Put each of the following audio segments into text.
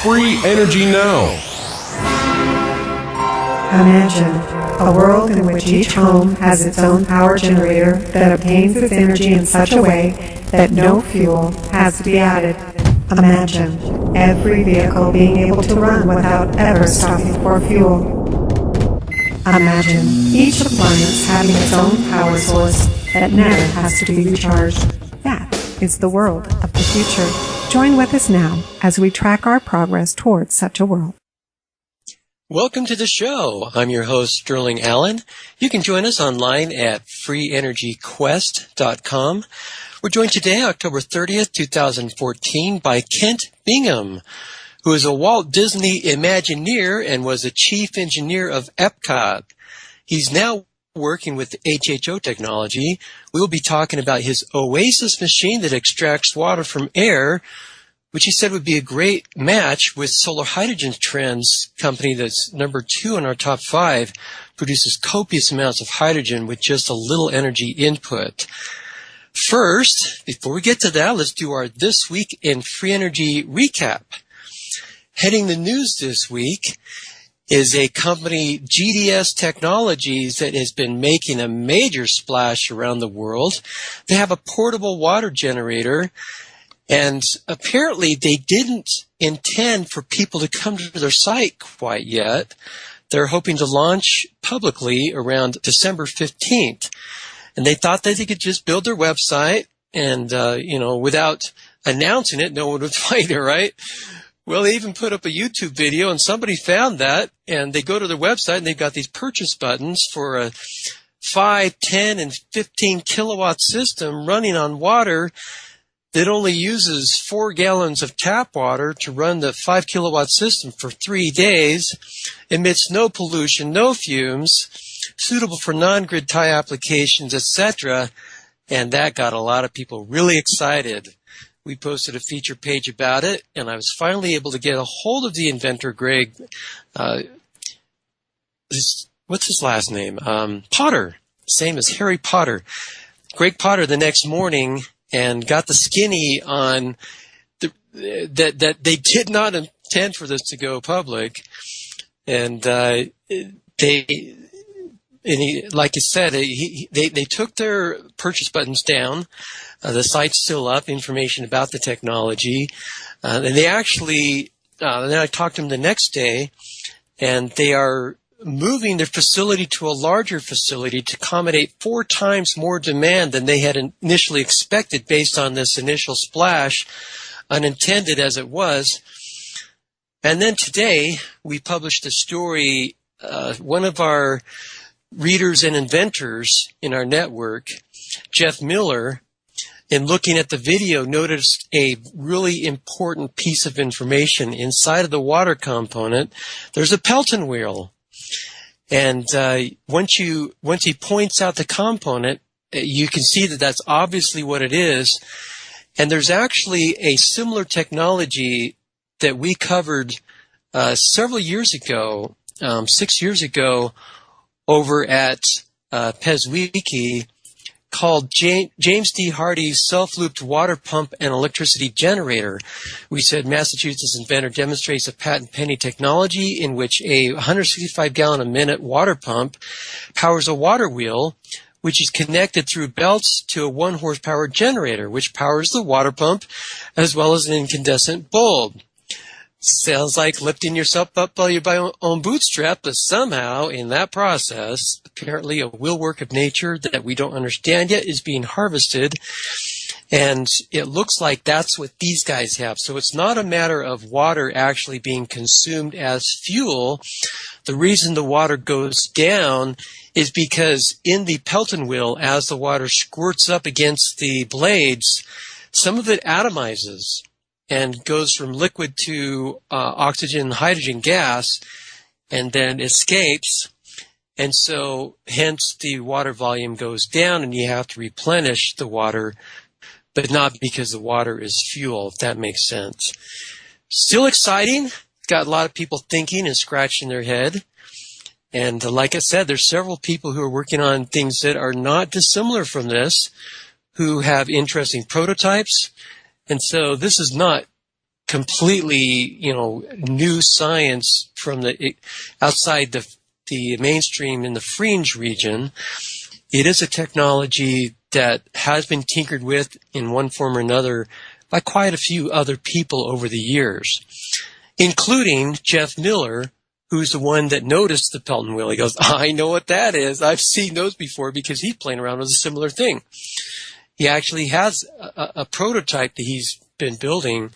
Free energy now. Imagine a world in which each home has its own power generator that obtains its energy in such a way that no fuel has to be added. Imagine every vehicle being able to run without ever stopping for fuel. Imagine each appliance having its own power source that never has to be recharged. That is the world of the future. Join with us now as we track our progress towards such a world. Welcome to the show. I'm your host, Sterling Allen. You can join us online at freeenergyquest.com. We're joined today, October 30th, 2014, by Kent Bingham, who is a Walt Disney Imagineer and was a chief engineer of Epcot. He's now working with HHO technology. We'll be talking about his Oasis machine that extracts water from air, which he said would be a great match with Solar Hydrogen Trends company that's number 2 in our top 5, produces copious amounts of hydrogen with just a little energy input. First, before we get to that, let's do our This Week in Free Energy recap. Heading the news this week is a company, GDS Technologies, that has been making a major splash around the world. They have a portable water generator, and apparently they didn't intend for people to come to their site quite yet. They're hoping to launch publicly around December 15th. And they thought that they could just build their website and, without announcing it, no one would find it, right? Well, they even put up a YouTube video, and somebody found that, and they go to their website, and they've got these purchase buttons for a 5, 10, and 15 kilowatt system running on water that only uses 4 gallons of tap water to run the 5 kilowatt system for 3 days, emits no pollution, no fumes, suitable for non-grid tie applications, etc. And that got a lot of people really excited. We posted a feature page about it, and I was finally able to get a hold of the inventor, Greg. What's his last name? Potter. Same as Harry Potter. Greg Potter the next morning, and got the skinny on that they did not intend for this to go public, and like you said, they took their purchase buttons down. The site's still up, information about the technology. And they actually, then I talked to them the next day, and they are moving their facility to a larger facility to accommodate 4 times more demand than they had initially expected based on this initial splash, unintended as it was. And then today, we published a story, one of our readers and inventors in our network, Jeff Miller, in looking at the video, noticed a really important piece of information. Inside of the water component, there's a Pelton wheel. And once he points out the component, you can see that that's obviously what it is. And there's actually a similar technology that we covered several years ago, 6 years ago, over at PezWiki, called James D. Hardy's self-looped water pump and electricity generator. We said Massachusetts inventor demonstrates a patent-pending technology in which a 165-gallon-a-minute water pump powers a water wheel, which is connected through belts to a 1-horsepower generator, which powers the water pump as well as an incandescent bulb. Sounds like lifting yourself up by your own bootstrap, but somehow in that process, apparently a will work of nature that we don't understand yet is being harvested, and it looks like that's what these guys have. So it's not a matter of water actually being consumed as fuel. The reason the water goes down is because in the Pelton wheel, as the water squirts up against the blades, some of it atomizes and goes from liquid to oxygen and hydrogen gas, and then escapes. And so, hence, the water volume goes down, and you have to replenish the water, but not because the water is fuel, if that makes sense. Still exciting. Got a lot of people thinking and scratching their head. And like I said, there's several people who are working on things that are not dissimilar from this, who have interesting prototypes. And so this is not completely, new science from outside the mainstream in the fringe region. It is a technology that has been tinkered with in one form or another by quite a few other people over the years, including Jeff Miller, who's the one that noticed the Pelton wheel. He goes, I know what that is. I've seen those before, because he's playing around with a similar thing. He actually has a prototype that he's been building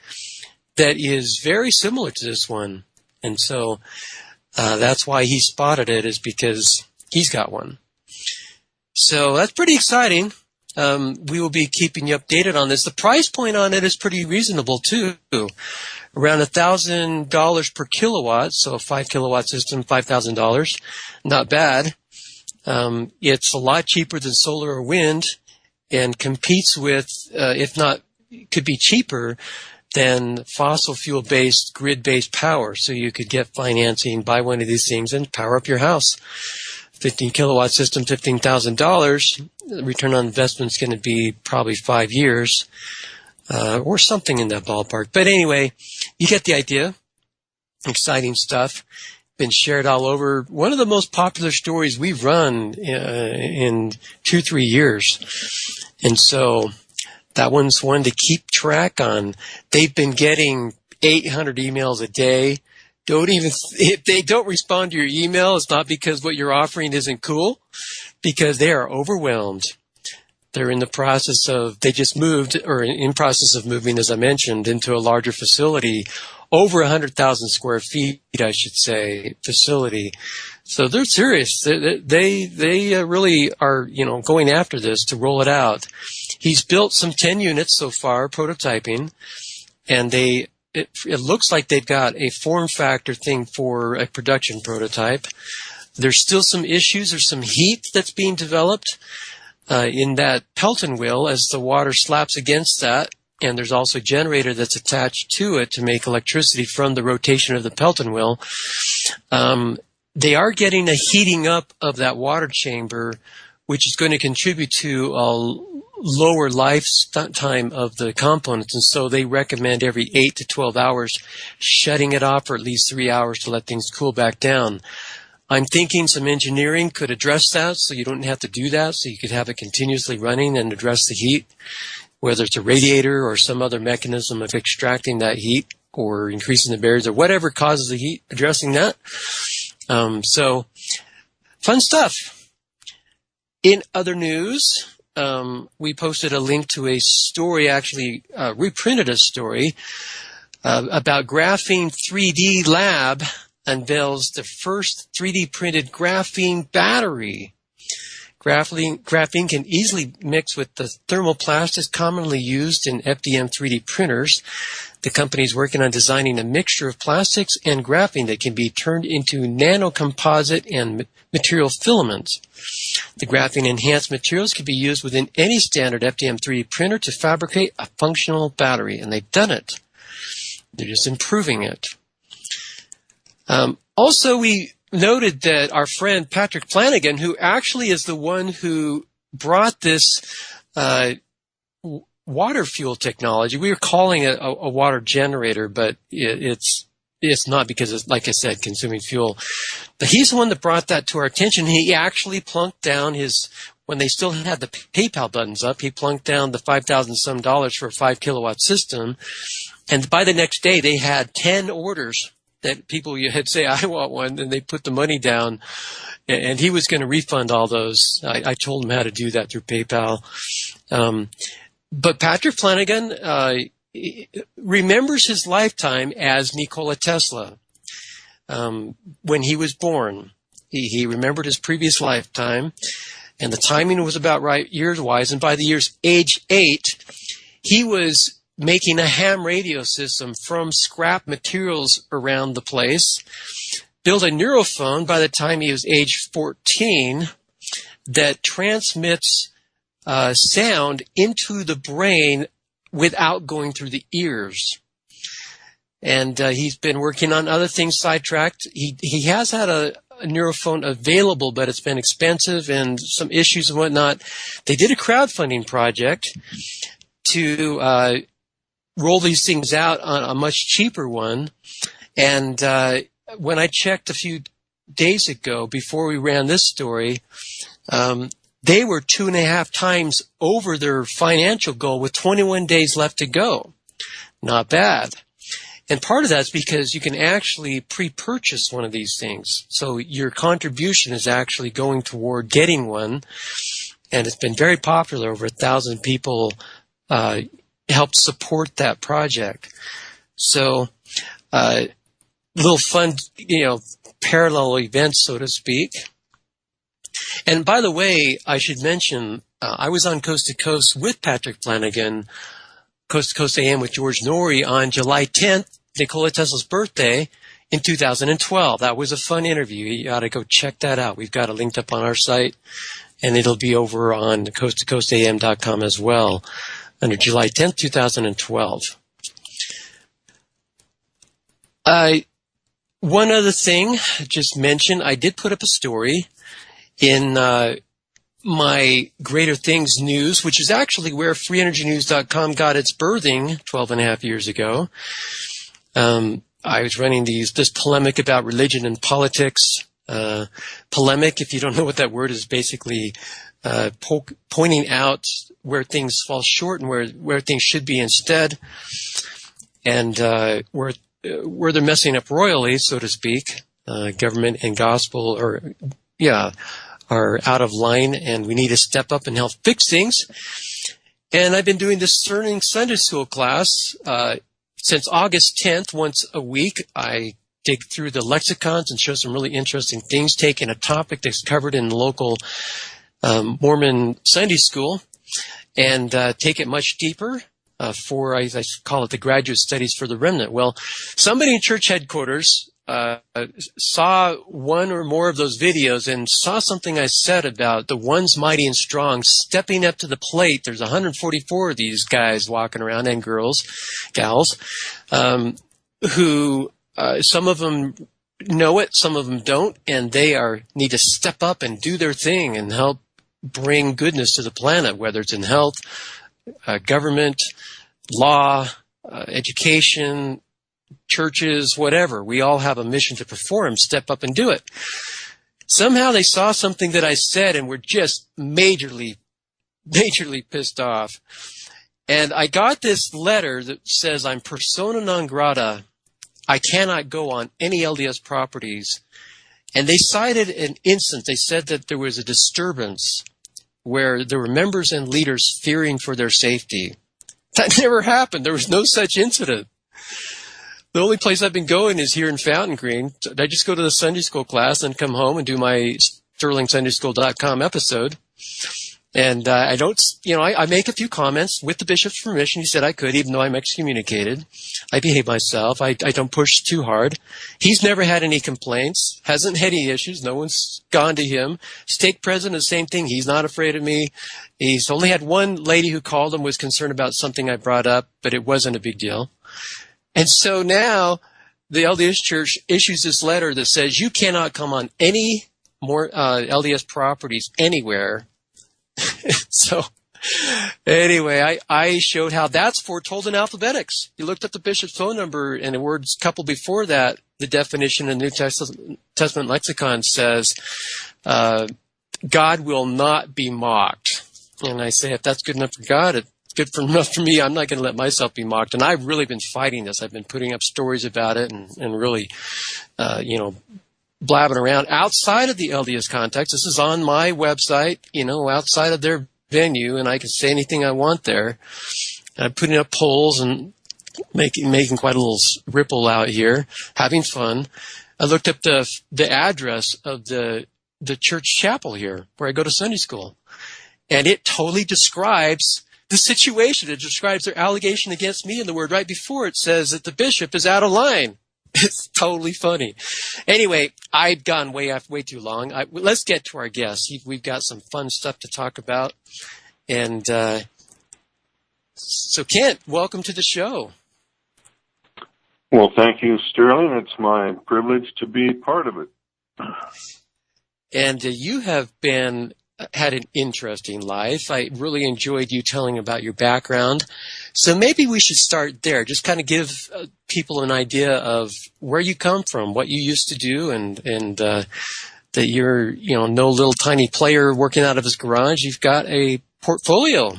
that is very similar to this one. And so that's why he spotted it, is because he's got one. So that's pretty exciting. We will be keeping you updated on this. The price point on it is pretty reasonable, too. Around $1,000 per kilowatt, so a 5 kilowatt system, $5,000. Not bad. It's a lot cheaper than solar or wind, and competes with, if not, could be cheaper than fossil fuel-based, grid-based power. So you could get financing, buy one of these things, and power up your house. 15 kilowatt system, $15,000. The return on investment is going to be probably 5 years, or something in that ballpark. But anyway, you get the idea. Exciting stuff. Been shared all over. One of the most popular stories we've run in 2-3 years. And so that one's one to keep track on. They've been getting 800 emails a day. If they don't respond to your email, it's not because what you're offering isn't cool, because they are overwhelmed. They're in the process of, they just moved, or in process of moving, as I mentioned, into a larger facility, over 100,000 square feet, I should say, facility. So they're serious. They really are, going after this to roll it out. He's built some 10 units so far, prototyping, and it looks like they've got a form factor thing for a production prototype. There's still some issues. There's some heat that's being developed in that Pelton wheel as the water slaps against that. And there's also a generator that's attached to it to make electricity from the rotation of the Pelton wheel. They are getting a heating up of that water chamber, which is going to contribute to a lower lifetime of the components. And so they recommend every 8 to 12 hours shutting it off for at least 3 hours to let things cool back down. I'm thinking some engineering could address that, so you don't have to do that, so you could have it continuously running and address the heat, whether it's a radiator or some other mechanism of extracting that heat or increasing the barriers or whatever causes the heat, addressing that. So fun stuff. In other news, we posted a link to a story, actually reprinted a story about Graphene 3D Lab unveils the first 3D printed graphene battery. Graphene can easily mix with the thermoplastics commonly used in FDM 3D printers. The company is working on designing a mixture of plastics and graphene that can be turned into nanocomposite and material filaments. The graphene-enhanced materials can be used within any standard FDM 3D printer to fabricate a functional battery, and they've done it. They're just improving it. Also, we noted that our friend Patrick Flanagan, who actually is the one who brought this water fuel technology, we were calling it a water generator, but it's not, because it's, like I said, consuming fuel. But he's the one that brought that to our attention. He actually plunked down when they still had the PayPal buttons up, he plunked down the $5,000 some for a 5 kilowatt system. And by the next day, they had 10 orders that people you had say, I want one, and they put the money down, and he was going to refund all those. I told him how to do that through PayPal. But Patrick Flanagan remembers his lifetime as Nikola Tesla. When he was born, he remembered his previous lifetime, and the timing was about right years-wise, and by the age 8, he was making a ham radio system from scrap materials around the place, built a neurophone by the time he was age 14 that transmits sound into the brain without going through the ears. And he's been working on other things sidetracked. He has had a neurophone available, but it's been expensive and some issues and whatnot. They did a crowdfunding project to roll these things out on a much cheaper one. And when I checked a few days ago, before we ran this story, they were 2.5 times over their financial goal with 21 days left to go. Not bad. And part of that's because you can actually pre-purchase one of these things. So your contribution is actually going toward getting one. And it's been very popular. Over 1,000 people helped support that project. So little fun, parallel events, so to speak. And by the way, I should mention, I was on Coast to Coast with Patrick Flanagan, Coast to Coast AM with George Norrie on July 10th, Nikola Tesla's birthday, in 2012. That was a fun interview. You ought to go check that out. We've got it linked up on our site, and it'll be over on coasttocoastam.com as well, under July 10th, 2012. One other thing, just mention, I did put up a story in my Greater Things News, which is actually where freeenergynews.com got its birthing 12.5 years ago. I was running this polemic about religion and politics. Polemic, if you don't know what that word is, basically pointing out where things fall short and where things should be instead, and where they're messing up royally, so to speak. Government and gospel are out of line, and we need to step up and help fix things. And I've been doing this Discerning Sunday School class since August 10th, once a week. I dig through the lexicons and show some really interesting things, taking a topic that's covered in the local Mormon Sunday school, and take it much deeper for, I call it the graduate studies for the remnant. Well, somebody in church headquarters saw one or more of those videos and saw something I said about the ones mighty and strong stepping up to the plate. There's 144 of these guys walking around, and gals, who some of them know it, some of them don't, and they need to step up and do their thing and help bring goodness to the planet, whether it's in health, government, law, education, churches, whatever. We all have a mission to perform. Step up and do it. Somehow they saw something that I said and were just majorly pissed off. And I got this letter that says, I'm persona non grata. I cannot go on any LDS properties. And they cited an instance. They said that there was a disturbance where there were members and leaders fearing for their safety. That never happened. There was no such incident. The only place I've been going is here in Fountain Green. I just go to the Sunday school class and come home and do my sterlingsundayschool.com episode. And I don't, I make a few comments with the bishop's permission. He said I could, even though I'm excommunicated. I behave myself. I don't push too hard. He's never had any complaints, hasn't had any issues. No one's gone to him. Stake president, the same thing. He's not afraid of me. He's only had one lady who called him, was concerned about something I brought up, but it wasn't a big deal. And so now the LDS Church issues this letter that says you cannot come on any more LDS properties anywhere. So anyway, I showed how that's foretold in alphabetics. You looked at the bishop's phone number, and a word couple before that, the definition in the New Testament lexicon says, God will not be mocked. And I say, if that's good enough for God, it's good enough for me. I'm not going to let myself be mocked. And I've really been fighting this. I've been putting up stories about it and really, blabbing around outside of the LDS context. This is on my website, outside of their venue, and I can say anything I want there. I'm putting up polls and making quite a little ripple out here, having fun. I looked up the address of the church chapel here where I go to Sunday school, and it totally describes the situation. It describes their allegation against me, and the word right before it says that the bishop is out of line. It's totally funny. Anyway, I've gone way too long. Let's get to our guests. We've got some fun stuff to talk about. And so, Kent, welcome to the show. Well, thank you, Sterling. It's my privilege to be part of it. And you have had an interesting life. I really enjoyed you telling about your background. So maybe we should start there. Just kind of give people an idea of where you come from, what you used to do, and that you're, no little tiny player working out of his garage. You've got a portfolio.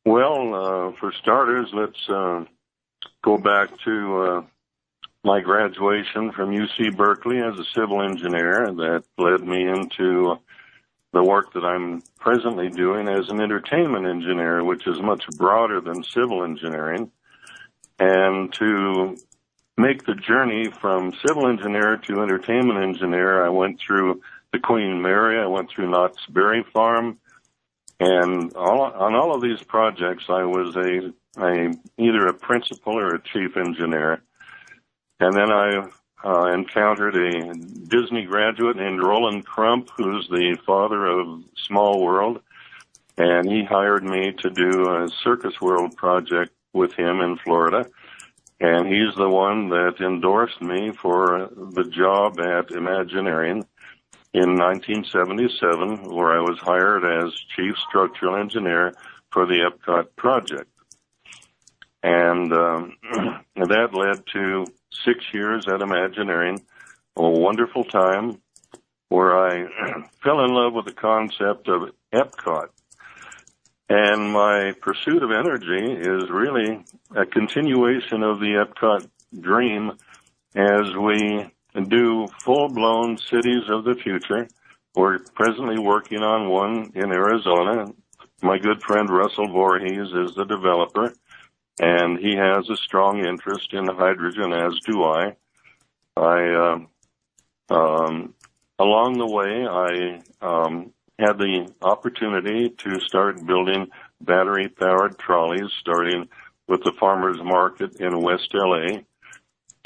Well, for starters, let's go back to my graduation from UC Berkeley as a civil engineer. That led me into the work that I'm presently doing as an entertainment engineer, which is much broader than civil engineering. And to make the journey from civil engineer to entertainment engineer, I went through the Queen Mary, I went through Knott's Berry Farm, and on all of these projects, I was either a principal or a chief engineer. And then I encountered a Disney graduate named Roland Crump, who's the father of Small World, and he hired me to do a Circus World project with him in Florida. And he's the one that endorsed me for the job at Imagineering in 1977, where I was hired as chief structural engineer for the Epcot project. And that led to 6 years at Imagineering, a wonderful time where I fell in love with the concept of Epcot. And my pursuit of energy is really a continuation of the Epcot dream as we do full-blown cities of the future. We're presently working on one in Arizona. My good friend Russell Voorhees is the developer, and he has a strong interest in hydrogen, as do I. Along the way, I had the opportunity to start building battery-powered trolleys, starting with the farmers market in West LA.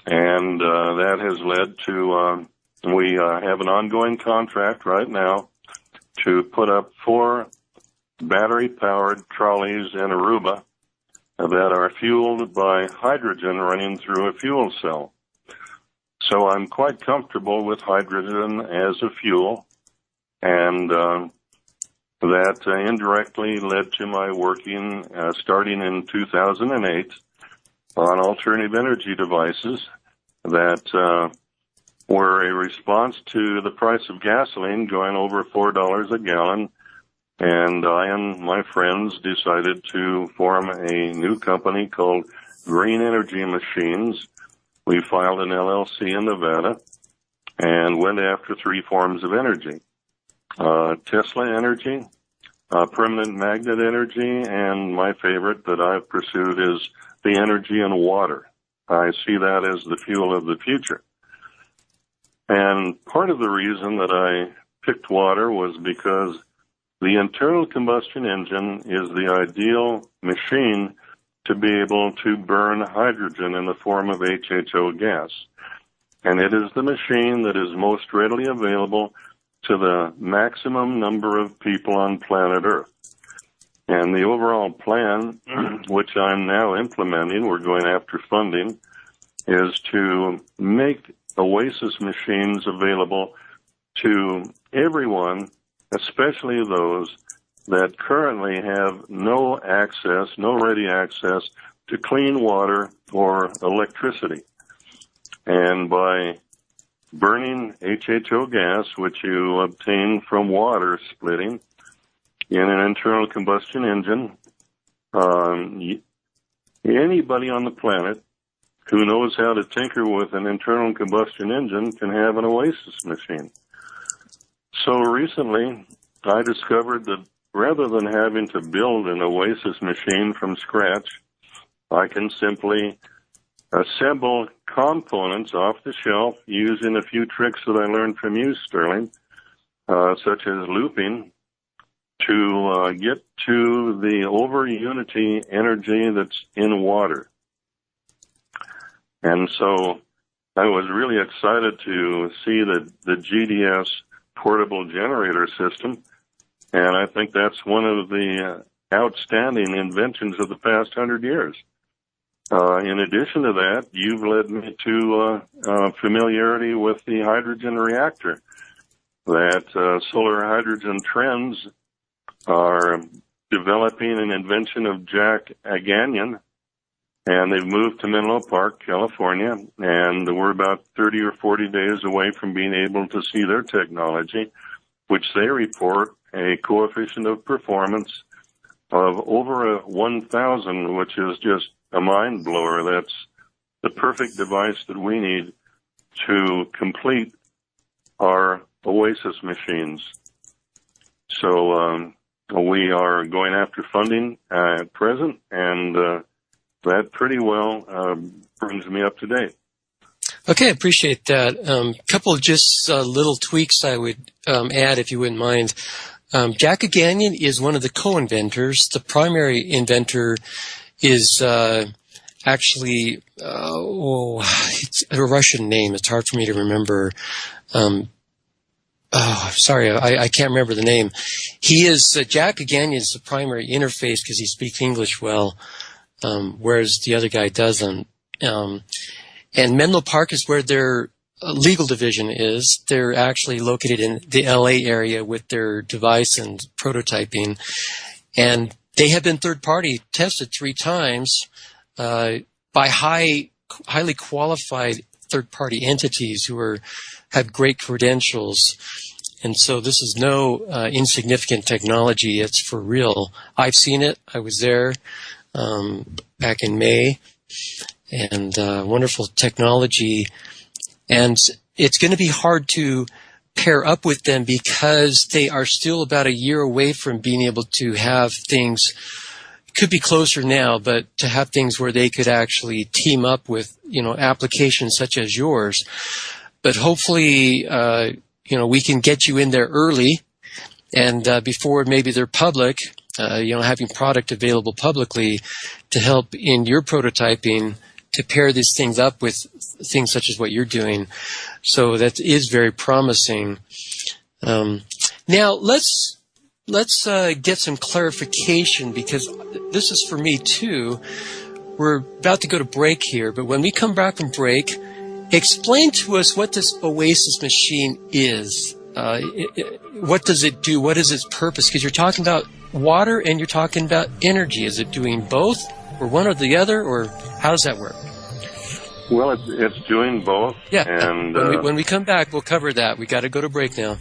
And that has led to, we have an ongoing contract right now to put up 4 battery-powered trolleys in Aruba that are fueled by hydrogen running through a fuel cell. So I'm quite comfortable with hydrogen as a fuel, and that indirectly led to my working starting in 2008 on alternative energy devices that were a response to the price of gasoline going over $4 a gallon. And I and my friends decided to form a new company called Green Energy Machines. We filed an LLC in Nevada and went after 3 forms of energy. Tesla energy, permanent magnet energy, and my favorite that I've pursued is the energy in water. I see that as the fuel of the future. And part of the reason that I picked water was because the internal combustion engine is the ideal machine to be able to burn hydrogen in the form of HHO gas. And it is the machine that is most readily available to the maximum number of people on planet Earth. And the overall plan, which I'm now implementing, we're going after funding, is to make Oasis machines available to everyone, especially those that currently have no ready access to clean water or electricity. And by burning HHO gas, which you obtain from water splitting in an internal combustion engine, anybody on the planet who knows how to tinker with an internal combustion engine can have an Oasis machine. So recently, I discovered that rather than having to build an Oasis machine from scratch, I can simply assemble components off the shelf using a few tricks that I learned from you, Sterling, such as looping, to get to the over-unity energy that's in water. And so I was really excited to see the GDS portable generator system, and I think that's one of the outstanding inventions of the past 100 years. In addition to that, you've led me to familiarity with the hydrogen reactor, that solar hydrogen trends are developing an invention of Jack Agagnian, and they've moved to Menlo Park, California, and we're about 30 or 40 days away from being able to see their technology, which they report a coefficient of performance of over 1,000, which is just a mind blower. That's the perfect device that we need to complete our Oasis machines. So we are going after funding at present, and that pretty well brings me up to date. Okay, I appreciate that. Couple of just little tweaks I would add, if you wouldn't mind. Jack Agagnian is one of the co-inventors. The primary inventor is actually, it's a Russian name. It's hard for me to remember. Sorry, I can't remember the name. He is, Jack Agagnian is the primary interface because he speaks English well, whereas the other guy doesn't. And Menlo Park is where their legal division is. They're actually located in the LA area with their device and prototyping. And they have been third-party tested 3 times by highly qualified third-party entities who have great credentials. And so this is no insignificant technology. It's for real. I've seen it. I was there back in May. And wonderful technology. And it's going to be hard to pair up with them because they are still about a year away from being able to have things. It could be closer now, but to have things where they could actually team up with, applications such as yours. But hopefully, we can get you in there early and before maybe they're public, having product available publicly to help in your prototyping to pair these things up with things such as what you're doing. So that is very promising. Now let's get some clarification because this is for me too. We're about to go to break here, but when we come back from break, explain to us what this Oasis machine is. What does it do? What is its purpose? Because you're talking about water and you're talking about energy. Is it doing both or one or the other, or how does that work? Well, it's doing both. Yeah, and when we come back, we'll cover that. We got to go to break now.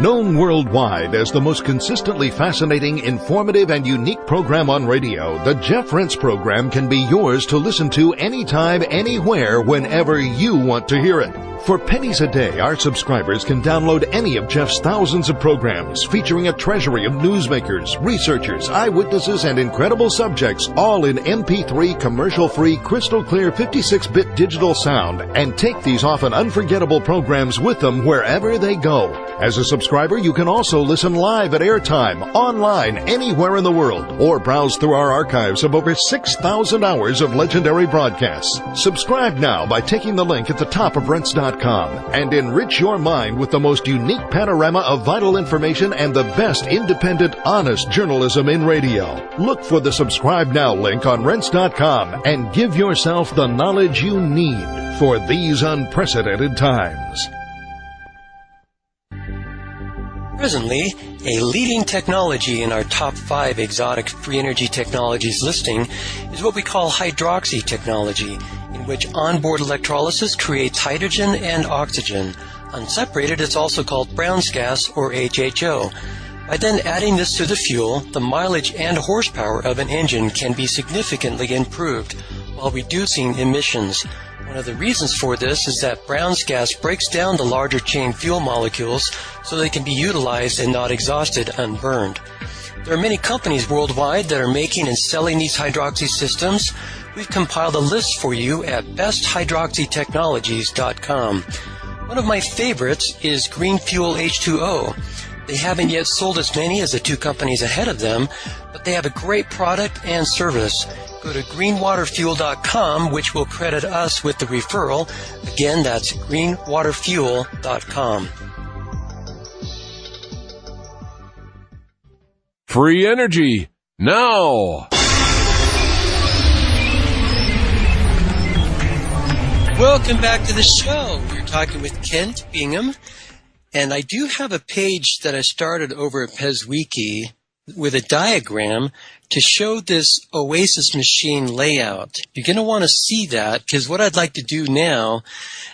Known worldwide as the most consistently fascinating, informative, and unique program on radio, the Jeff Rense program can be yours to listen to anytime, anywhere, whenever you want to hear it. For pennies a day, our subscribers can download any of Jeff's thousands of programs featuring a treasury of newsmakers, researchers, eyewitnesses, and incredible subjects, all in MP3 commercial-free, crystal-clear 56-bit digital sound, and take these often unforgettable programs with them wherever they go. As a subscriber, you can also listen live at airtime, online, anywhere in the world, or browse through our archives of over 6,000 hours of legendary broadcasts. Subscribe now by taking the link at the top of Rense.com and enrich your mind with the most unique panorama of vital information and the best independent, honest journalism in radio. Look for the Subscribe Now link on Rense.com and give yourself the knowledge you need for these unprecedented times. Presently, a leading technology in our top 5 exotic free energy technologies listing is what we call hydroxy technology, in which onboard electrolysis creates hydrogen and oxygen. Unseparated, it's also called Brown's gas, or HHO. By then adding this to the fuel, the mileage and horsepower of an engine can be significantly improved while reducing emissions. One of the reasons for this is that Brown's gas breaks down the larger chain fuel molecules so they can be utilized and not exhausted unburned. There are many companies worldwide that are making and selling these hydroxy systems. We've compiled a list for you at besthydroxytechnologies.com. One of my favorites is Green Fuel H2O. They haven't yet sold as many as the 2 companies ahead of them, but they have a great product and service. Go to greenwaterfuel.com, which will credit us with the referral. Again, that's greenwaterfuel.com. Free energy, now! Welcome back to the show. We're talking with Kent Bingham. And I do have a page that I started over at PezWiki with a diagram to show this Oasis machine layout. You're going to want to see that, because what I'd like to do now,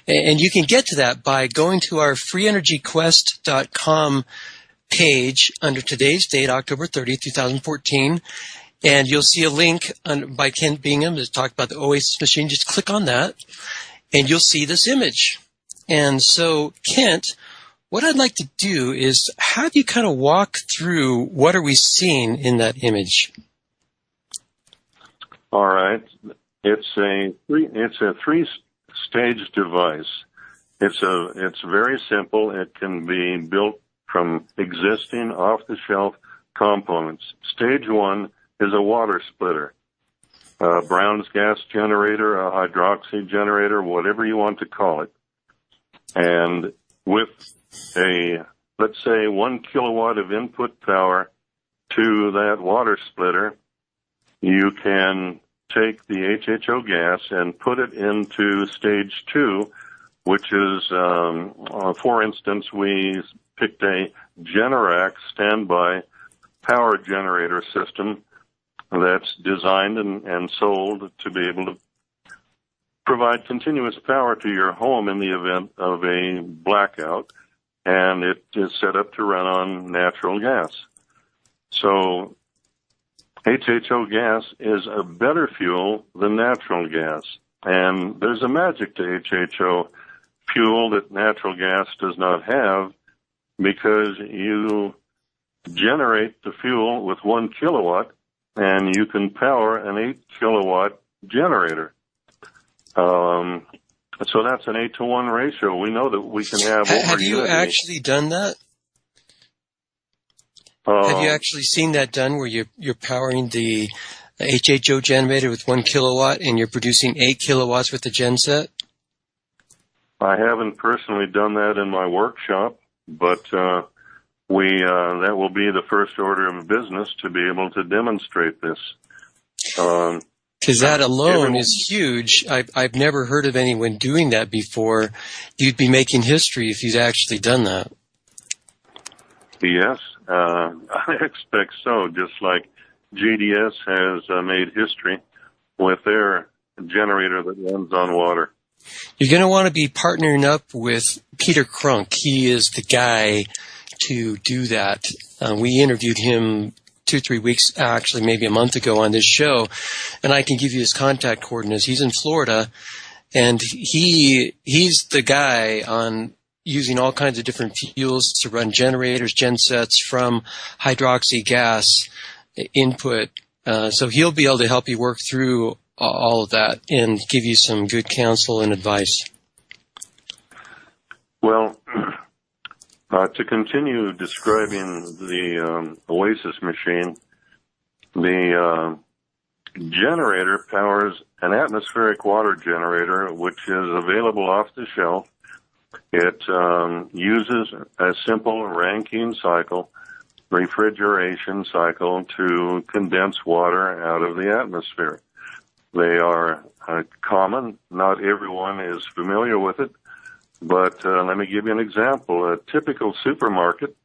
and you can get to that by going to our freeenergyquest.com page under today's date, October 30th, 2014, and you'll see a link by Kent Bingham that talks about the Oasis machine. Just click on that, and you'll see this image. And so, Kent, what I'd like to do is have you kind of walk through what are we seeing in that image. All right. It's a three-stage device. It's very simple. It can be built from existing off-the-shelf components. Stage one is a water splitter, a Brown's gas generator, a hydroxy generator, whatever you want to call it. And with let's say 1 kilowatt of input power to that water splitter, you can take the HHO gas and put it into stage two, which is, for instance, we picked a Generac standby power generator system that's designed and sold to be able to provide continuous power to your home in the event of a blackout, and it is set up to run on natural gas. So HHO gas is a better fuel than natural gas, and there's a magic to HHO fuel that natural gas does not have, because you generate the fuel with 1 kilowatt, and you can power an 8 kilowatt generator. So that's an 8-to-1 ratio. We know that we can have over Have you unity. actually done that? Have you actually seen that done where you're powering the HHO generator with 1 kilowatt and you're producing 8 kilowatts with the genset? I haven't personally done that in my workshop, but that will be the first order of business to be able to demonstrate this. Because that alone is huge. I've never heard of anyone doing that before. You'd be making history if you'd actually done that. Yes, I expect so, just like GDS has made history with their generator that runs on water. You're going to want to be partnering up with Peter Crunk. He is the guy to do that. We interviewed him 2-3 weeks, actually maybe a month ago on this show, and I can give you his contact coordinates. He's in Florida, and he's the guy on using all kinds of different fuels to run generators, gensets from hydroxy gas input. So he'll be able to help you work through all of that and give you some good counsel and advice. Well, to continue describing the Oasis machine, the generator powers an atmospheric water generator, which is available off the shelf. It uses a simple Rankine cycle, refrigeration cycle, to condense water out of the atmosphere. They are common. Not everyone is familiar with it. But let me give you an example. A typical supermarket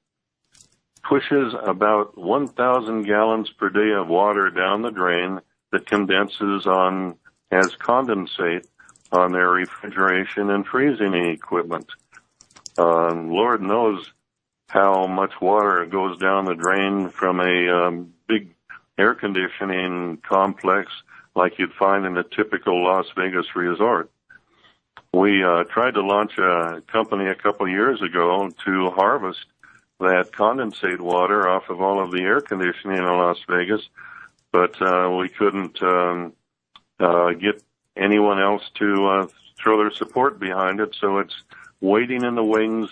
pushes about 1,000 gallons per day of water down the drain that condenses as condensate on their refrigeration and freezing equipment. Lord knows how much water goes down the drain from a big air conditioning complex like you'd find in a typical Las Vegas resort. We tried to launch a company a couple years ago to harvest that condensate water off of all of the air conditioning in Las Vegas, but we couldn't get anyone else to throw their support behind it, so it's waiting in the wings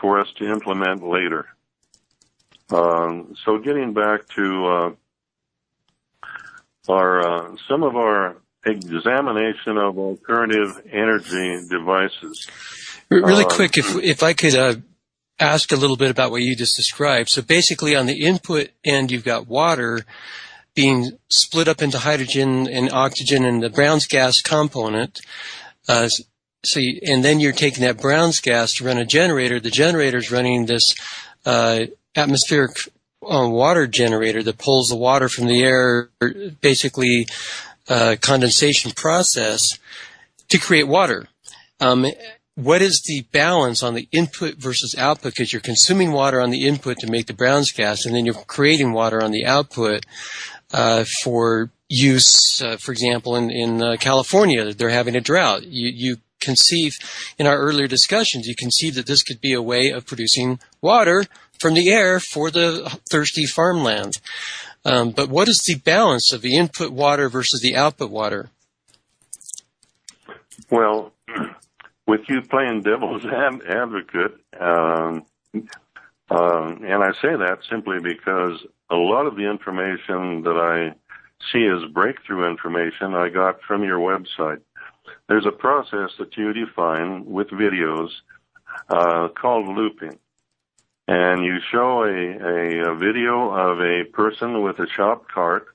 for us to implement later. So getting back to some of our examination of alternative energy devices. Really quick, if I could ask a little bit about what you just described. So basically on the input end, you've got water being split up into hydrogen and oxygen and the Brown's gas component. and then you're taking that Brown's gas to run a generator. The generator's running this atmospheric water generator that pulls the water from the air, basically condensation process, to create water. What is the balance on the input versus output? Because you're consuming water on the input to make the Brown's gas, and then you're creating water on the output for use, for example, in California. They're having a drought. You conceive, in our earlier discussions, you conceive that this could be a way of producing water from the air for the thirsty farmland. But what is the balance of the input water versus the output water? Well, with you playing devil's advocate, and I say that simply because a lot of the information that I see as breakthrough information I got from your website. There's a process that you define with videos called looping. And you show a video of a person with a shop cart,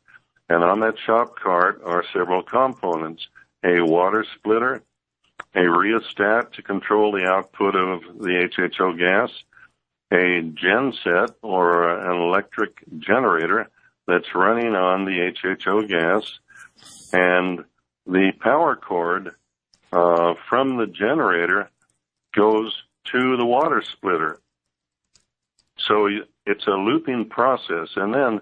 and on that shop cart are several components: a water splitter, a rheostat to control the output of the HHO gas, a genset or an electric generator that's running on the HHO gas, and the power cord from the generator goes to the water splitter. So it's a looping process. And then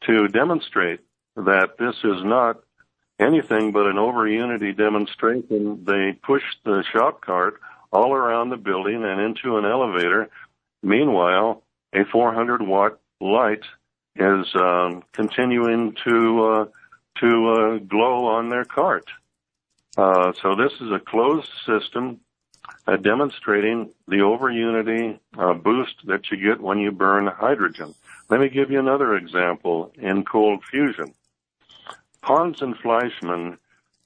to demonstrate that this is not anything but an over-unity demonstration, they push the shop cart all around the building and into an elevator. Meanwhile, a 400-watt light is continuing to glow on their cart. So this is a closed system demonstrating the over-unity boost that you get when you burn hydrogen. Let me give you another example in cold fusion. Pons and Fleischmann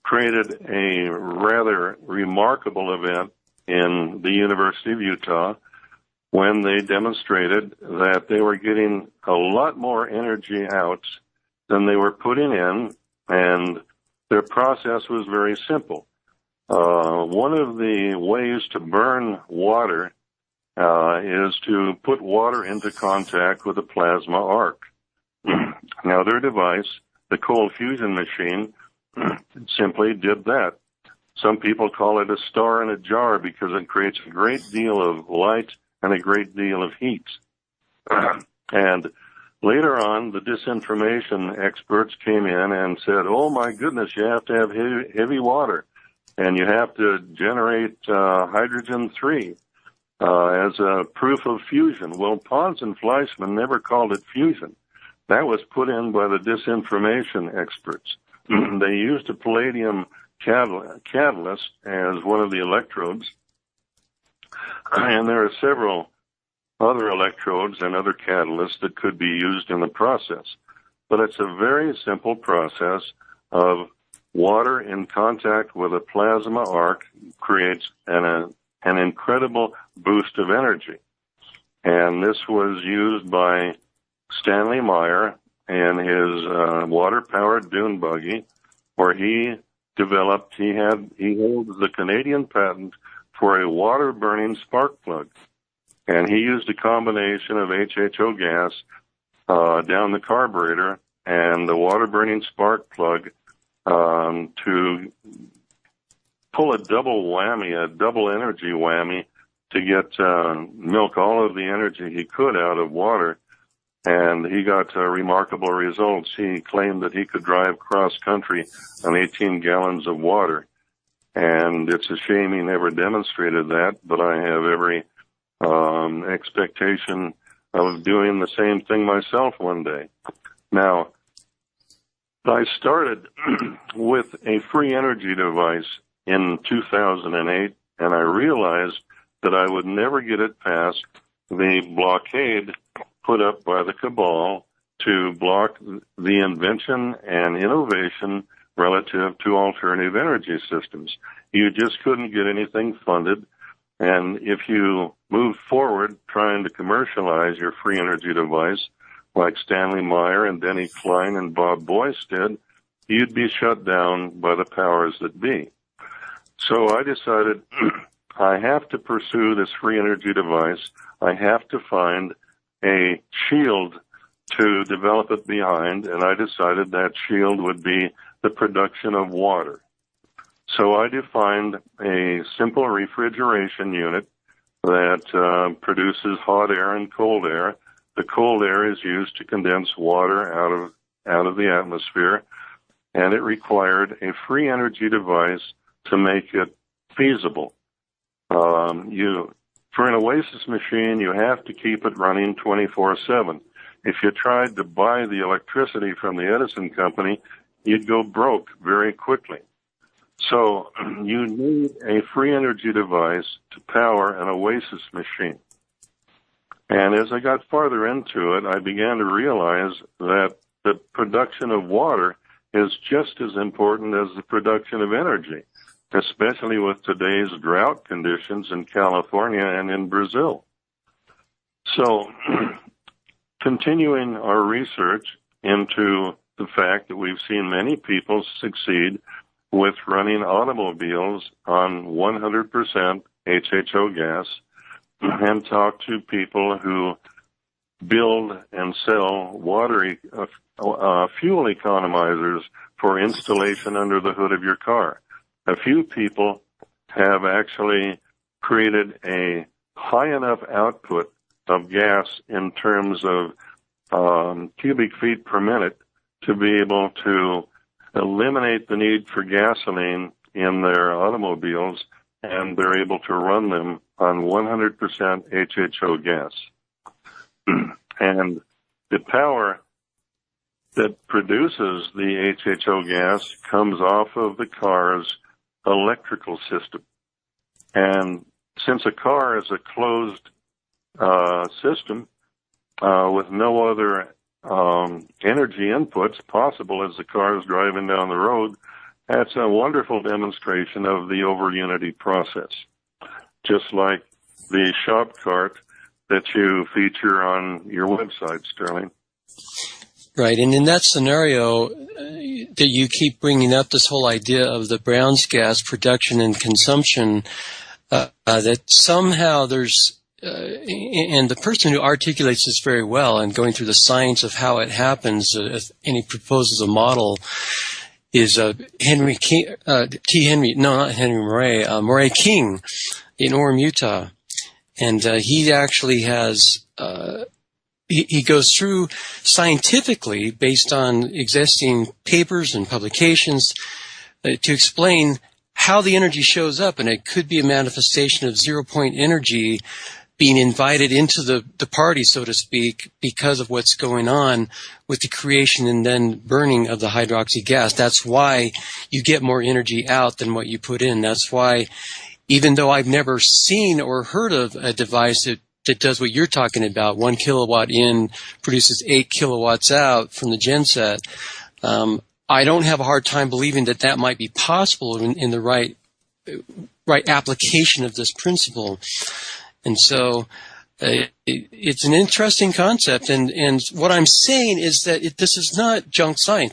created a rather remarkable event in the University of Utah when they demonstrated that they were getting a lot more energy out than they were putting in, and their process was very simple. One of the ways to burn water is to put water into contact with a plasma arc. Now, their device, the cold fusion machine, simply did that. Some people call it a star in a jar because it creates a great deal of light and a great deal of heat. And later on, the disinformation experts came in and said, oh my goodness, you have to have heavy water, and you have to generate hydrogen-3 as a proof of fusion. Well, Pons and Fleischmann never called it fusion. That was put in by the disinformation experts. They used a palladium catalyst as one of the electrodes, and there are several other electrodes and other catalysts that could be used in the process. But it's a very simple process of water in contact with a plasma arc creates an incredible boost of energy. And this was used by Stanley Meyer in his water-powered dune buggy, where he holds the Canadian patent for a water-burning spark plug. And he used a combination of HHO gas down the carburetor and the water-burning spark plug to pull a double whammy, a double energy whammy, to get milk all of the energy he could out of water. And he got remarkable results. He claimed that he could drive cross-country on 18 gallons of water. And it's a shame he never demonstrated that, but I have every expectation of doing the same thing myself one day. Now, I started with a free energy device in 2008, and I realized that I would never get it past the blockade put up by the cabal to block the invention and innovation relative to alternative energy systems. You just couldn't get anything funded. And if you move forward trying to commercialize your free energy device, like Stanley Meyer and Denny Klein and Bob Boyce did, you'd be shut down by the powers that be. So I decided I have to pursue this free energy device. I have to find a shield to develop it behind, and I decided that shield would be the production of water. So I defined a simple refrigeration unit that produces hot air and cold air. The cold air is used to condense water out of the atmosphere, and it required a free energy device to make it feasible. For an Oasis machine, you have to keep it running 24/7. If you tried to buy the electricity from the Edison company, you'd go broke very quickly. So you need a free energy device to power an Oasis machine. And as I got farther into it, I began to realize that the production of water is just as important as the production of energy, especially with today's drought conditions in California and in Brazil. So continuing our research into the fact that we've seen many people succeed with running automobiles on 100% HHO gas, and talk to people who build and sell fuel economizers for installation under the hood of your car. A few people have actually created a high enough output of gas in terms of cubic feet per minute to be able to eliminate the need for gasoline in their automobiles, and they're able to run them on 100% HHO gas. And the power that produces the HHO gas comes off of the car's electrical system. And since a car is a closed system with no other energy inputs possible as the car is driving down the road, that's a wonderful demonstration of the over-unity process. Just like the shop cart that you feature on your website, Sterling. Right, and in that scenario that you keep bringing up, this whole idea of the Brown's gas production and consumption, that somehow there's, and the person who articulates this very well and going through the science of how it happens, and he proposes a model, is Murray King in Orem, Utah. And he actually has, he goes through scientifically, based on existing papers and publications, to explain how the energy shows up. And it could be a manifestation of zero-point energy being invited into the party, so to speak, because of what's going on with the creation and then burning of the hydroxy gas. That's why you get more energy out than what you put in. That's why, even though I've never seen or heard of a device that does what you're talking about, 1 kilowatt in produces 8 kilowatts out from the genset, I don't have a hard time believing that that might be possible in the right application of this principle. And so it's an interesting concept, and what I'm saying is that this is not junk science.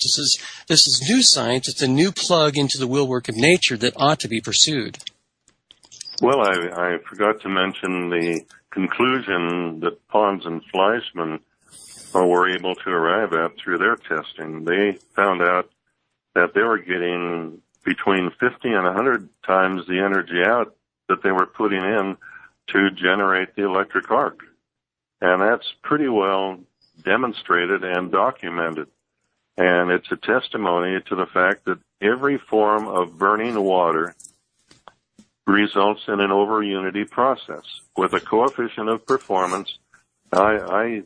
This is new science. It's a new plug into the wheelwork of nature that ought to be pursued. Well, I forgot to mention the conclusion that Pons and Fleischmann were able to arrive at through their testing. They found out that they were getting between 50 and 100 times the energy out that they were putting in to generate the electric arc. And that's pretty well demonstrated and documented. And it's a testimony to the fact that every form of burning water results in an over-unity process with a coefficient of performance. I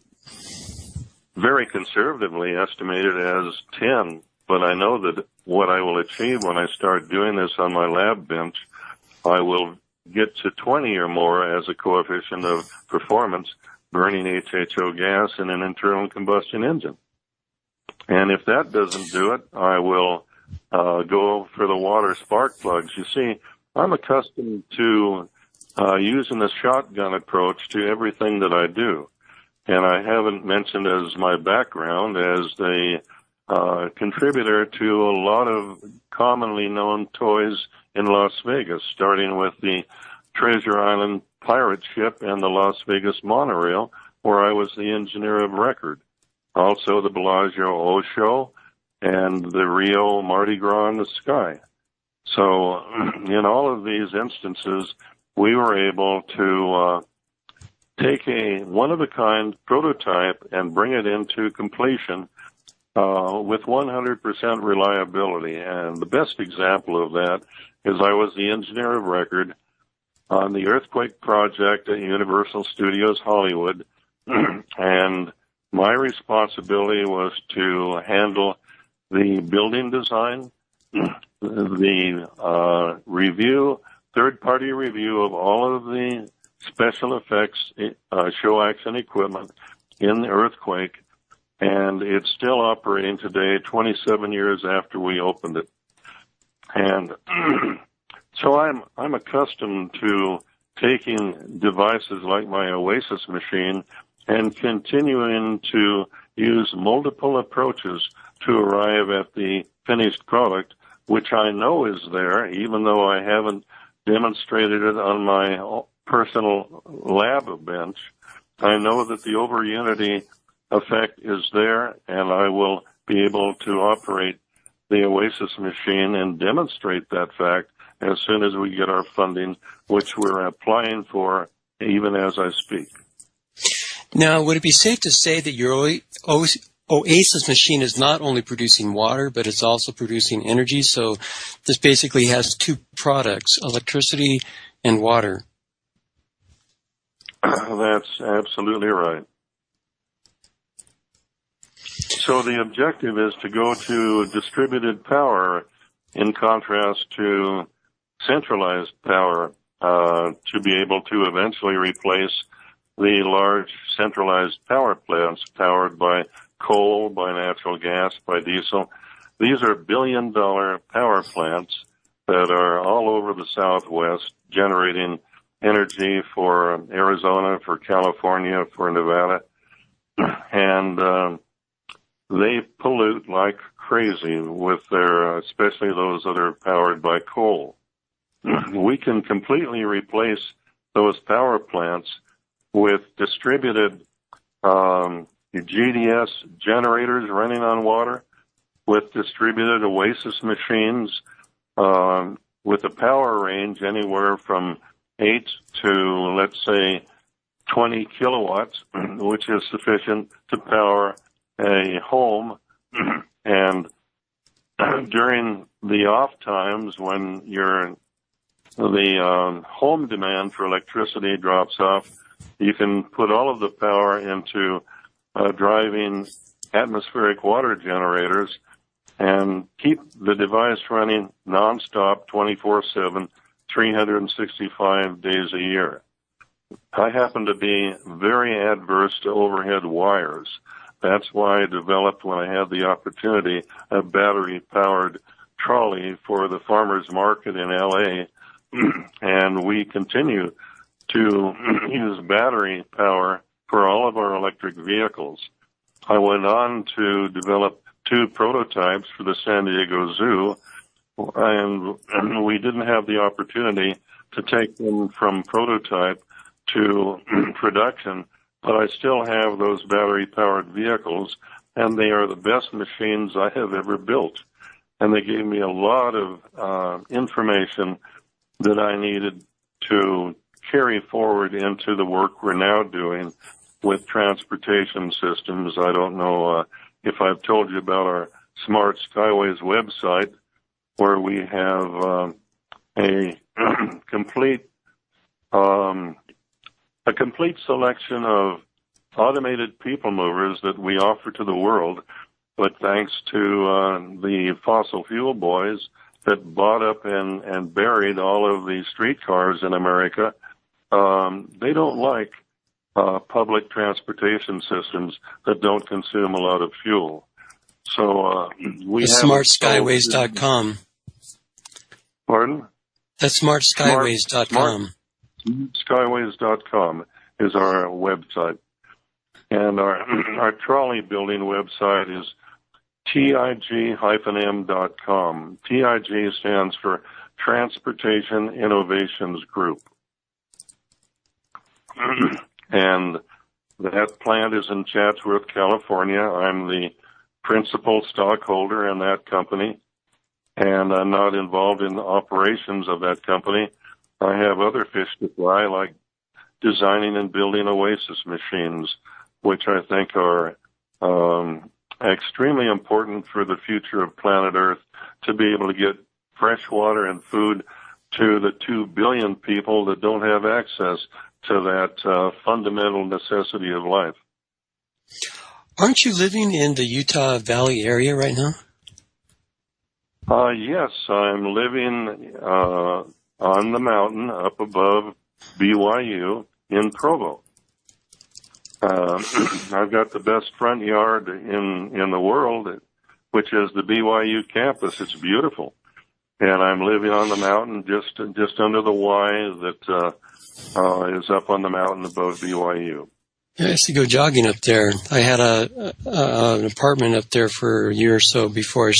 very conservatively estimate it as 10, but I know that what I will achieve when I start doing this on my lab bench, I will get to 20 or more as a coefficient of performance burning HHO gas in an internal combustion engine. And if that doesn't do it, I will go for the water spark plugs. You see, I'm accustomed to using the shotgun approach to everything that I do. And I haven't mentioned as my background as the contributor to a lot of commonly known toys in Las Vegas, starting with the Treasure Island pirate ship and the Las Vegas monorail, where I was the engineer of record. Also the Bellagio O Show and the Rio Mardi Gras in the sky. So in all of these instances, we were able to take a one-of-a-kind prototype and bring it into completion with 100% reliability. And the best example of that is I was the engineer of record on the earthquake project at Universal Studios Hollywood, and my responsibility was to handle the building design, the review, third-party review of all of the special effects, show action equipment in the earthquake, and it's still operating today, 27 years after we opened it. And so I'm accustomed to taking devices like my Oasis machine and continuing to use multiple approaches to arrive at the finished product, which I know is there, even though I haven't demonstrated it on my personal lab bench. I know that the over unity effect is there, and I will be able to operate the Oasis machine and demonstrate that fact as soon as we get our funding, which we're applying for even as I speak. Now, would it be safe to say that your Oasis machine is not only producing water, but it's also producing energy? So this basically has two products, electricity and water. That's absolutely right. So the objective is to go to distributed power in contrast to centralized power, to be able to eventually replace the large centralized power plants powered by coal, by natural gas, by diesel. These are billion-dollar power plants that are all over the Southwest, generating energy for Arizona, for California, for Nevada. And they pollute like crazy with their, especially those that are powered by coal. We can completely replace those power plants with distributed GDS generators running on water, with distributed Oasis machines, with a power range anywhere from 8 to, let's say, 20 kilowatts, which is sufficient to power a home. And during the off times when the home demand for electricity drops off, you can put all of the power into driving atmospheric water generators and keep the device running nonstop 24/7, 365 days a year. I happen to be very adverse to overhead wires. That's why I developed, when I had the opportunity, a battery-powered trolley for the farmers market in L.A., and we continue to use battery power for all of our electric vehicles. I went on to develop 2 prototypes for the San Diego Zoo, and we didn't have the opportunity to take them from prototype to production, but I still have those battery-powered vehicles, and they are the best machines I have ever built. And they gave me a lot of information that I needed to carry forward into the work we're now doing with transportation systems. I don't know if I've told you about our Smart Skyways website, where we have a complete selection of automated people movers that we offer to the world. But thanks to the fossil fuel boys that bought up and buried all of the streetcars in America, they don't like public transportation systems that don't consume a lot of fuel. So we have SmartSkyways.com. Pardon? That's SmartSkyways.com. Skyways.com is our website. And our trolley building website is TIG-M.com. TIG stands for Transportation Innovations Group. And that plant is in Chatsworth, California. I'm the principal stockholder in that company, and I'm not involved in the operations of that company. I have other fish to fry, like designing and building Oasis machines, which I think are extremely important for the future of planet Earth, to be able to get fresh water and food to the 2 billion people that don't have access to that fundamental necessity of life. Aren't you living in the Utah Valley area right now? Yes, I'm living on the mountain up above BYU in Provo. I've got the best front yard in the world, which is the BYU campus. It's beautiful. And I'm living on the mountain just under the Y that is up on the mountain above BYU. I used to go jogging up there. I had an apartment up there for a year or so before.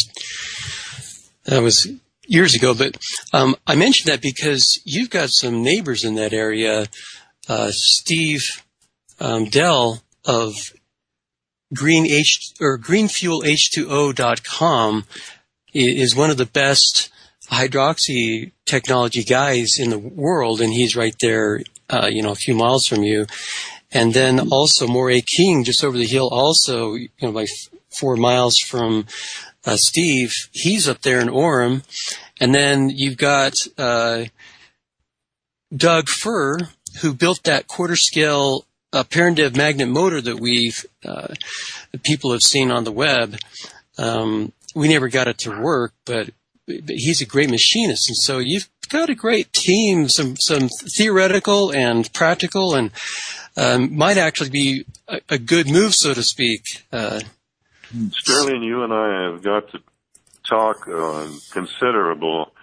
That was years ago. But I mentioned that because you've got some neighbors in that area. Steve Dell of greenfuelh2o.com is one of the best hydroxy technology guys in the world, and he's right there, a few miles from you. And then also Moray King, just over the hill, also, like 4 miles from Steve. He's up there in Orem. And then you've got Doug Furr, who built that quarter-scale Parendev magnet motor that people have seen on the web. We never got it to work, but he's a great machinist. And so you've got a great team, some theoretical and practical, and might actually be a good move, so to speak. Sterling, you and I have got to talk considerable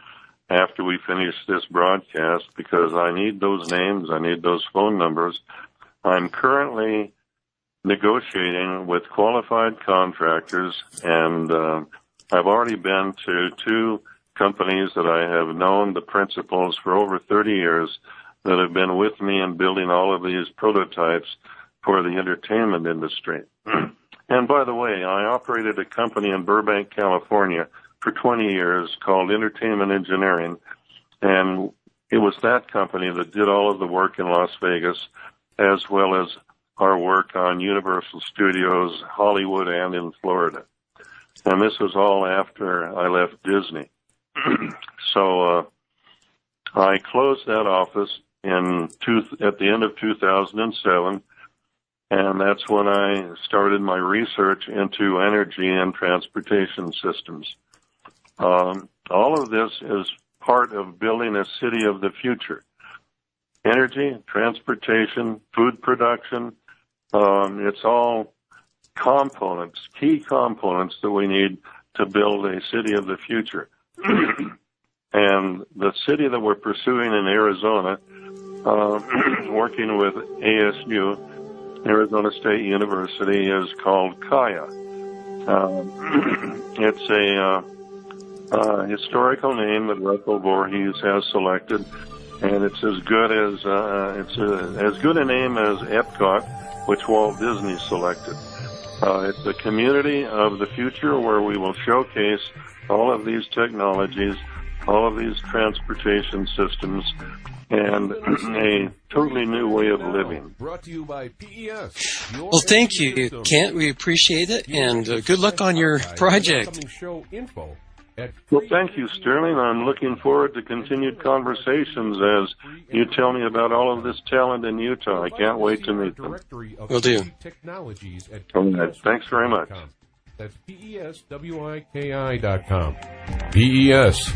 after we finish this broadcast, because I need those names, I need those phone numbers. I'm currently negotiating with qualified contractors, and I've already been to 2 companies that I have known the principals for over 30 years that have been with me in building all of these prototypes for the entertainment industry. And by the way, I operated a company in Burbank, California for 20 years called Entertainment Engineering, and it was that company that did all of the work in Las Vegas, as well as our work on Universal Studios, Hollywood, and in Florida. And this was all after I left Disney. So I closed that office at the end of 2007, and that's when I started my research into energy and transportation systems. All of this is part of building a city of the future. Energy, transportation, food production, it's all components, key components that we need to build a city of the future. And the city that we're pursuing in Arizona, working with ASU, Arizona State University, is called Kaya. It's a historical name that Russell Voorhees has selected, and it's as good as as good a name as Epcot, which Walt Disney selected. It's a community of the future where we will showcase all of these technologies, all of these transportation systems, and a totally new way of living. Brought to you by PES. Well, thank you, Kent. We appreciate it, and good luck on your project. Well, thank you, Sterling. I'm looking forward to continued conversations as you tell me about all of this talent in Utah. I can't wait to meet them. Will do. All right. Thanks very much. That's PESWIKI.com. PES,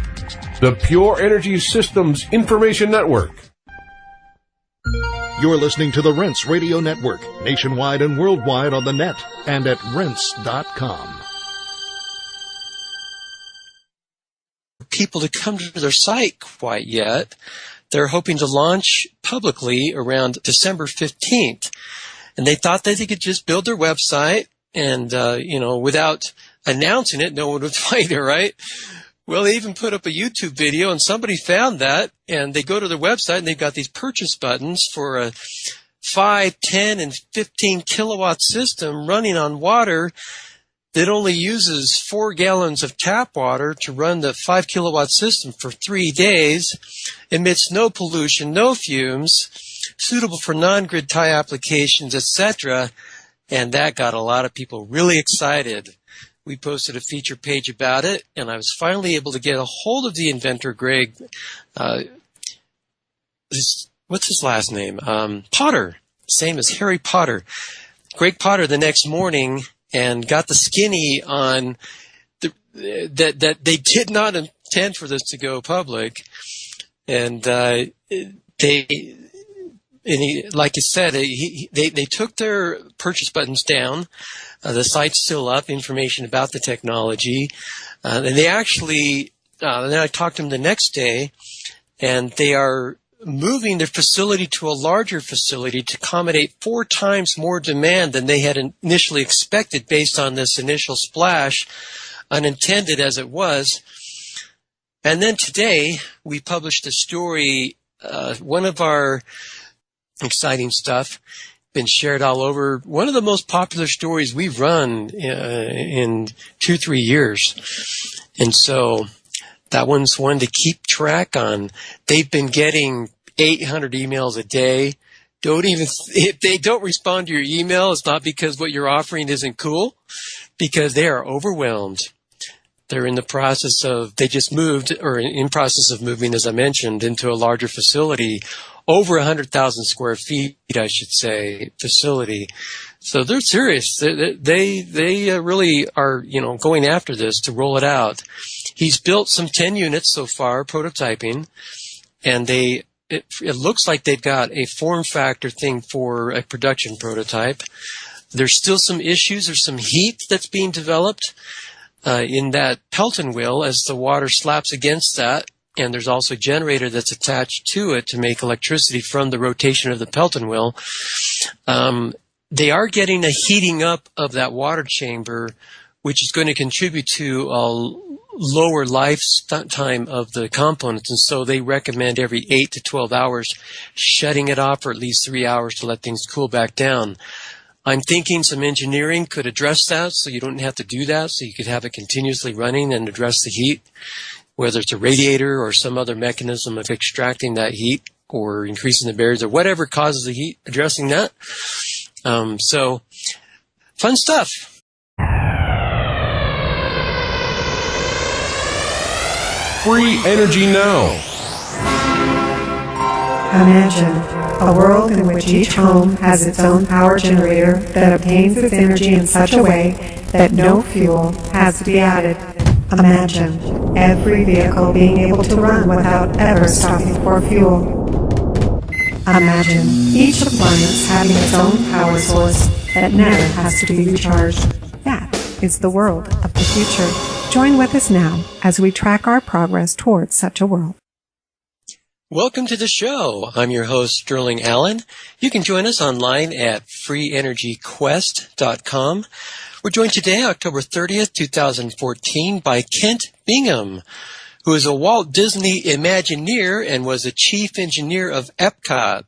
the Pure Energy Systems Information Network. You're listening to the Rents Radio Network, nationwide and worldwide on the net and at rents.com. People to come to their site quite yet. They're hoping to launch publicly around December 15th. And they thought that they could just build their website and, without announcing it, no one would find it, right? Well, they even put up a YouTube video, and somebody found that, and they go to their website, and they've got these purchase buttons for a 5, 10, and 15 kilowatt system running on water that only uses 4 gallons of tap water to run the 5 kilowatt system for 3 days, emits no pollution, no fumes, suitable for non-grid tie applications, etc. And that got a lot of people really excited. We posted a feature page about it, and I was finally able to get a hold of the inventor, Greg. What's his last name? Potter, same as Harry Potter. Greg Potter the next morning, and got the skinny on that they did not intend for this to go public, and like you said, they took their purchase buttons down. The site's still up, information about the technology. And they actually, then I talked to them the next day, and they are moving their facility to a larger facility to accommodate 4 times more demand than they had initially expected based on this initial splash, unintended as it was. And then today, we published a story, one of our exciting stuff, been shared all over. One of the most popular stories we've run in 2-3 years. And so that one's one to keep track on. They've been getting 800 emails a day. If they don't respond to your email, it's not because what you're offering isn't cool, because they are overwhelmed. They're in the process of, they just moved, or in process of moving, as I mentioned, into a larger facility, over 100,000 square feet, I should say, facility. So they're serious. They really are, going after this to roll it out. He's built some 10 units so far, prototyping, and it looks like they've got a form factor thing for a production prototype. There's still some issues. There's some heat that's being developed in that Pelton wheel as the water slaps against that. And there's also a generator that's attached to it to make electricity from the rotation of the Pelton wheel. They are getting a heating up of that water chamber, which is going to contribute to a lower lifetime of the components. And so they recommend every 8 to 12 hours shutting it off for at least 3 hours to let things cool back down. I'm thinking some engineering could address that so you don't have to do that, so you could have it continuously running and address the heat, whether it's a radiator or some other mechanism of extracting that heat or increasing the barriers or whatever causes the heat, addressing that. So, fun stuff. Free energy now. Imagine a world in which each home has its own power generator that obtains its energy in such a way that no fuel has to be added. Imagine every vehicle being able to run without ever stopping for fuel. Imagine each appliance having its own power source that never has to be recharged. That is the world of the future. Join with us now as we track our progress towards such a world. Welcome to the show. I'm your host, Sterling Allen. You can join us online at freeenergyquest.com. We're joined today, October 30th, 2014, by Kent Bingham, who is a Walt Disney Imagineer and was a chief engineer of Epcot.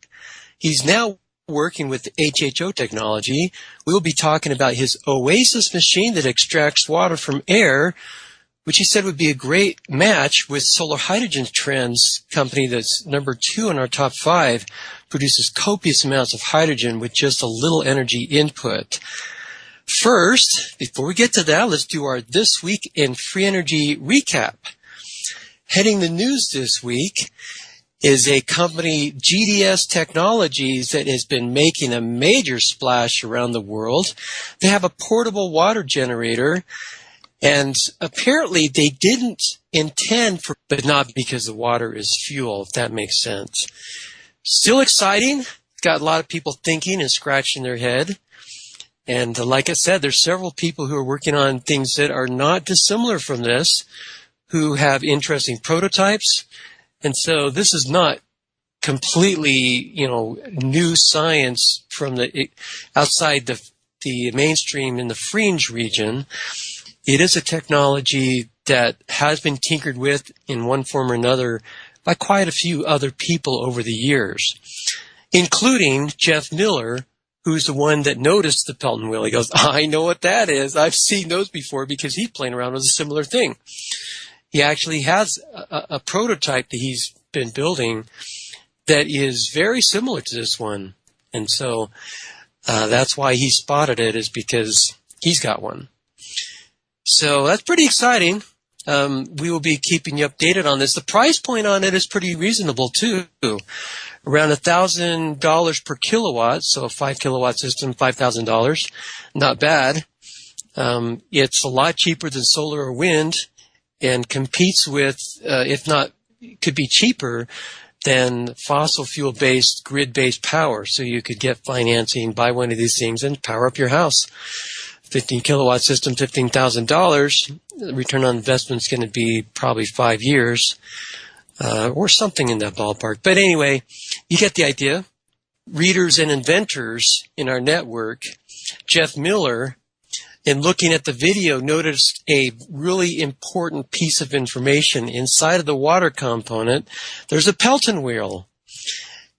He's now working with HHO technology. We'll be talking about his Oasis machine that extracts water from air, which he said would be a great match with Solar Hydrogen Trends company that's number 2 in our top 5, produces copious amounts of hydrogen with just a little energy input. First, before we get to that, let's do our This Week in Free Energy recap. Heading the news this week is a company, GDS Technologies, that has been making a major splash around the world. They have a portable water generator, and apparently they didn't intend for, but not because the water is fuel, if that makes sense. Still exciting. Got a lot of people thinking and scratching their head. And like I said, there's several people who are working on things that are not dissimilar from this, who have interesting prototypes. And so this is not completely, new science from the outside the mainstream in the fringe region. It is a technology that has been tinkered with in one form or another by quite a few other people over the years, including Jeff Miller, who's the one that noticed the Pelton wheel. He goes, I know what that is. I've seen those before, because he's playing around with a similar thing. He actually has a prototype that he's been building that is very similar to this one. And so that's why he spotted it, is because he's got one. So that's pretty exciting. We will be keeping you updated on this. The price point on it is pretty reasonable, too. Around $1,000 per kilowatt, so a 5 kilowatt system, $5,000. Not bad. It's a lot cheaper than solar or wind, and competes with, if not, could be cheaper than fossil fuel-based, grid-based power. So you could get financing, buy one of these things, and power up your house. 15 kilowatt system, $15,000. The return on investment is going to be probably 5 years, or something in that ballpark. But anyway, you get the idea. Readers and inventors in our network, Jeff Miller, in looking at the video, noticed a really important piece of information. Inside of the water component, there's a Pelton wheel.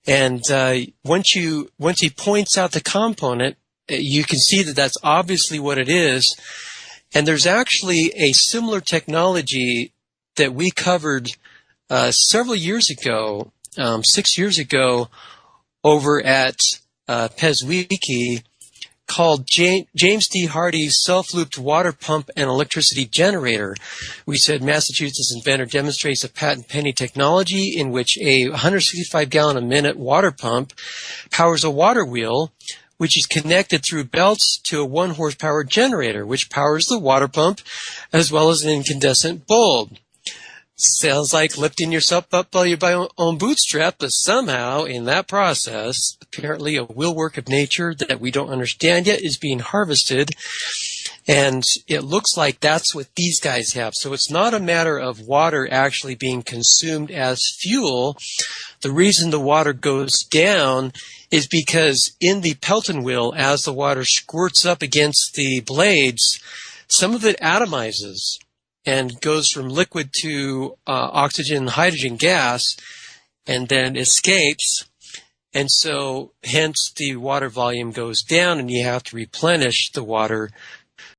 And once he points out the component, you can see that that's obviously what it is. And there's actually a similar technology that we covered several years ago, 6 years ago, over at PezWiki, called James D. Hardy's self-looped water pump and electricity generator. We said Massachusetts inventor demonstrates a patent-pending technology in which a 165-gallon-a-minute water pump powers a water wheel, which is connected through belts to a 1-horsepower generator, which powers the water pump as well as an incandescent bulb. Sounds like lifting yourself up by your own bootstrap, but somehow in that process, apparently a will work of nature that we don't understand yet is being harvested. And it looks like that's what these guys have. So it's not a matter of water actually being consumed as fuel. The reason the water goes down is because in the Pelton wheel, as the water squirts up against the blades, some of it atomizes and goes from liquid to oxygen and hydrogen gas, and then escapes. And so hence the water volume goes down, and you have to replenish the water